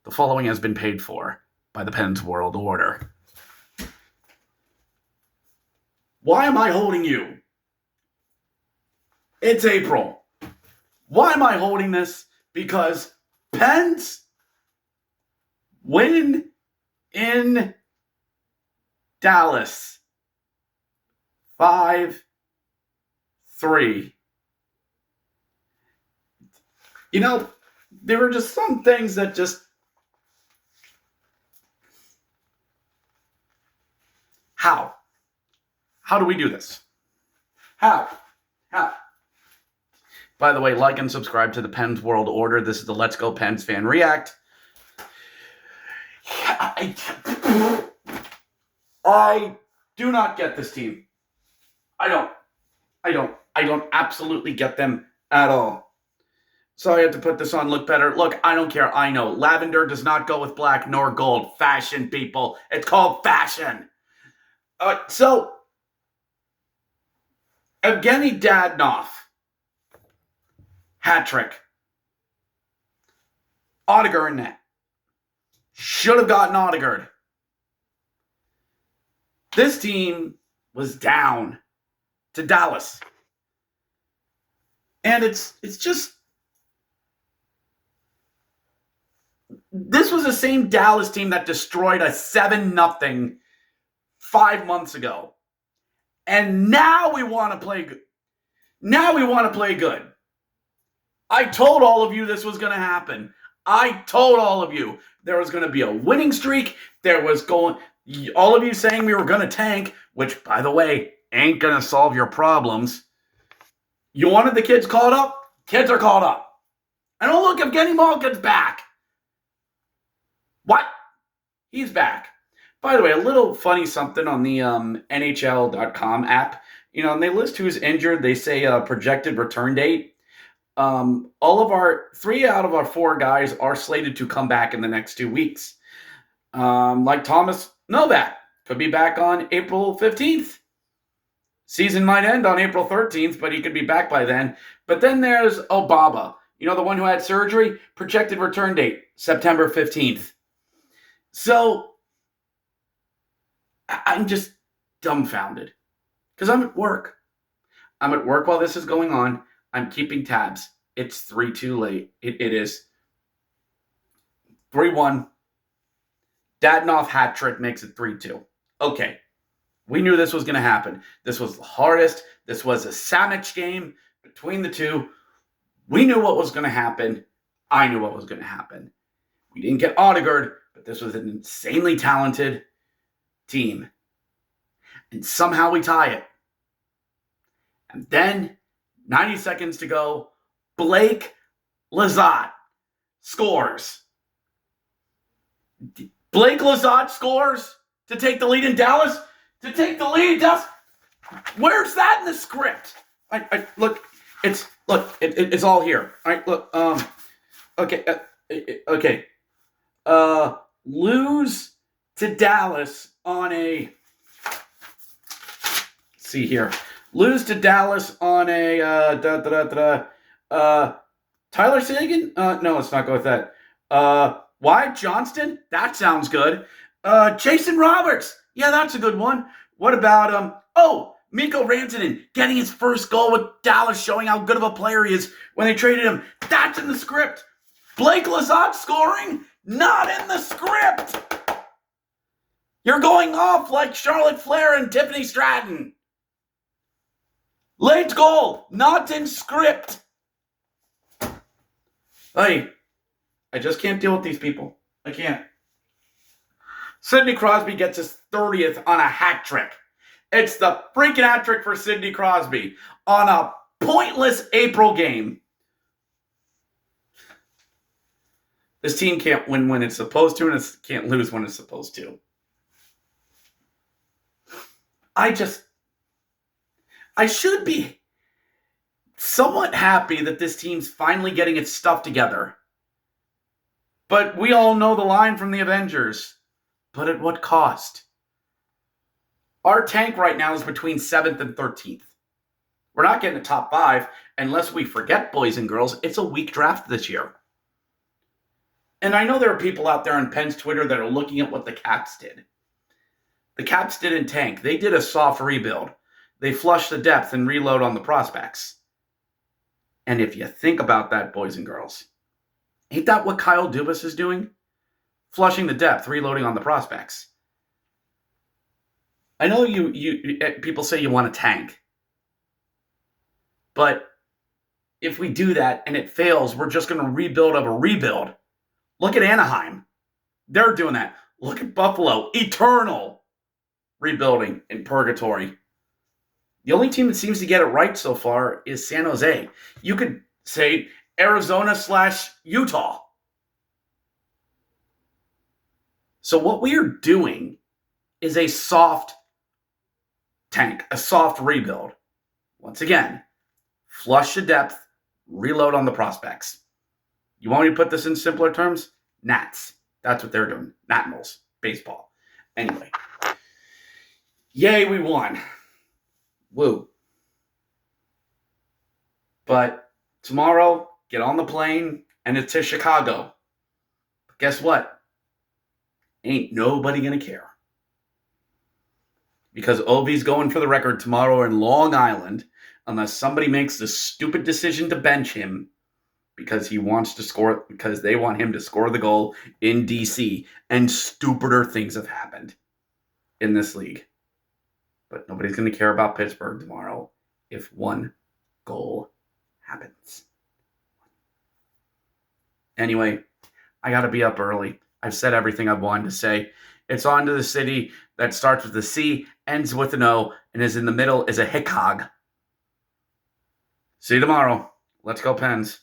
The following has been paid for by the Pens World Order. Why am I holding you? It's April. Why am I holding this? Because Pens win in Dallas. 5-3. You know, there were just some things that just... How? How do we do this? How? By the way, like and subscribe to the Pens World Order. This is the Let's Go Pens Fan React. I do not get this team. I don't absolutely get them at all. So I had to put this on Look Better. Look, I don't care. I know. Lavender does not go with black nor gold. Fashion, people. It's called fashion. So, Evgeny Dadonov. Hat trick. Odegaard in net. Should have gotten Odegaard. This team was down to Dallas. And it's just... This was the same Dallas team that destroyed a 7-0 5 months ago. And now we want to play good. Now we want to play good. I told all of you this was going to happen. I told all of you there was going to be a winning streak. There was going... All of you saying we were going to tank, which, by the way, ain't going to solve your problems. You wanted the kids called up? Kids are called up. And oh, look, Evgeny Malkin's back. What? He's back. By the way, a little funny something on the NHL.com app. You know, and they list who's injured. They say projected return date. All of our 3 out of our 4 guys are slated to come back in the next 2 weeks. Like Thomas Novak could be back on April 15th. Season might end on April 13th, but he could be back by then. But then there's Obama. You know, the one who had surgery? Projected return date, September 15th. So, I'm just dumbfounded. Because I'm at work. I'm at work while this is going on. I'm keeping tabs. It's 3-2 late. It is 3-1. Dadonov hat trick makes it 3-2. Okay. We knew this was going to happen. This was the hardest. This was a sandwich game between the two. We knew what was going to happen. I knew what was going to happen. We didn't get Odegaard, but this was an insanely talented team. And somehow we tie it. And then, 90 seconds to go, Blake Lizotte scores. Blake Lizotte scores to take the lead in Dallas. To take the lead, where's that in the script? It's all here. All right, look. Okay. Lose to Dallas on a... See here. Lose to Dallas on a... Tyler Seguin? No, let's not go with that. Wyatt Johnston? That sounds good. Jason Roberts? Yeah, that's a good one. What about, Mikko Rantanen getting his first goal with Dallas, showing how good of a player he is when they traded him. That's in the script. Blake Lizotte scoring? Not in the script. You're going off like Charlotte Flair and Tiffany Stratton. Late goal, not in script. Hey, I just can't deal with these people. I can't. Sidney Crosby gets his 30th on a hat trick. It's the freaking hat trick for Sidney Crosby on a pointless April game. This team can't win when it's supposed to, and it can't lose when it's supposed to. I should be somewhat happy that this team's finally getting its stuff together. But we all know the line from the Avengers. But at what cost? Our tank right now is between 7th and 13th. We're not getting the top 5 unless we forget, boys and girls, it's a weak draft this year. And I know there are people out there on Penn's Twitter that are looking at what the Caps did. The Caps didn't tank. They did a soft rebuild. They flushed the depth and reload on the prospects. And if you think about that, boys and girls, ain't that what Kyle Dubas is doing? Flushing the depth, reloading on the prospects. I know you people say you want to tank. But if we do that and it fails, we're just going to rebuild of a rebuild. Look at Anaheim. They're doing that. Look at Buffalo. Eternal rebuilding in purgatory. The only team that seems to get it right so far is San Jose. You could say Arizona/Utah. So what we are doing is a soft tank, a soft rebuild. Once again, flush the depth, reload on the prospects. You want me to put this in simpler terms? Nats. That's what they're doing. Nationals. Baseball. Anyway. Yay, we won. Woo. But tomorrow, get on the plane, and it's to Chicago. But guess what? Ain't nobody going to care. Because Ovi's going for the record tomorrow in Long Island, unless somebody makes the stupid decision to bench him because he wants to score, because they want him to score the goal in DC, and stupider things have happened in this league. But nobody's going to care about Pittsburgh tomorrow if one goal happens. Anyway, I got to be up early. I've said everything I've wanted to say. It's on to the city that starts with a C, ends with an O, and is in the middle is a Hickog. See you tomorrow. Let's go, Pens.